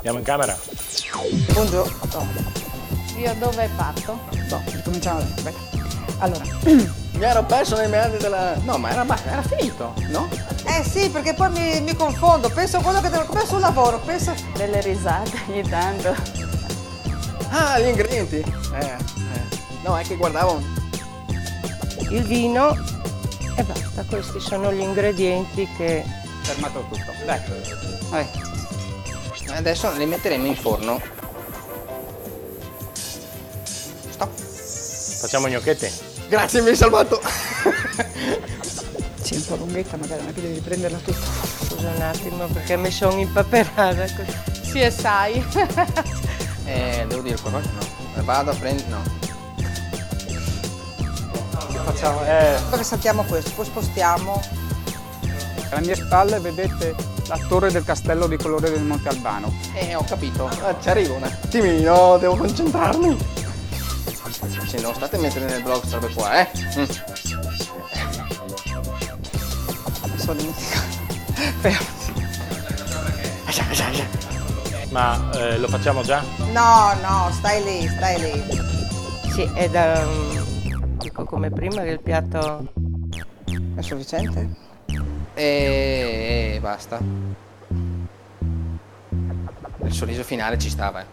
Andiamo in camera? Buongiorno. Io dove parto? No, ricominciamo. Aspetta. Allora, Mi ero perso nei meandri della... No, ma era finito, no? sì, perché poi mi confondo. Penso a quello che devo... Penso sul lavoro, penso... Delle risate ogni tanto. Ah, gli ingredienti. No, è che guardavo... Il vino e basta, questi sono gli ingredienti che... Fermato tutto. Dai. Vai. Adesso li metteremo in forno. Stop. Facciamo gnocchetti? Grazie, mi hai salvato. Sì, un po' lunghetta, magari non è che devi prenderla tutta. Scusa un attimo perché mi sono impaperata così. Sì, e sai. Devo dire qualcosa? No. Vado a prendere... No. Facciamo... Perché saltiamo questo, poi spostiamo. Alle mie spalle vedete la torre del castello di colore del Monte Albano. Ho capito. Ci arrivo un attimino, devo concentrarmi. Se non state a mettere nel blog queste robe qua, Sono dimenticato. Fermo. Ma lo facciamo già? No, stai lì. Sì, è da... dico come prima che il piatto... È sufficiente? E basta. Il sorriso finale ci stava,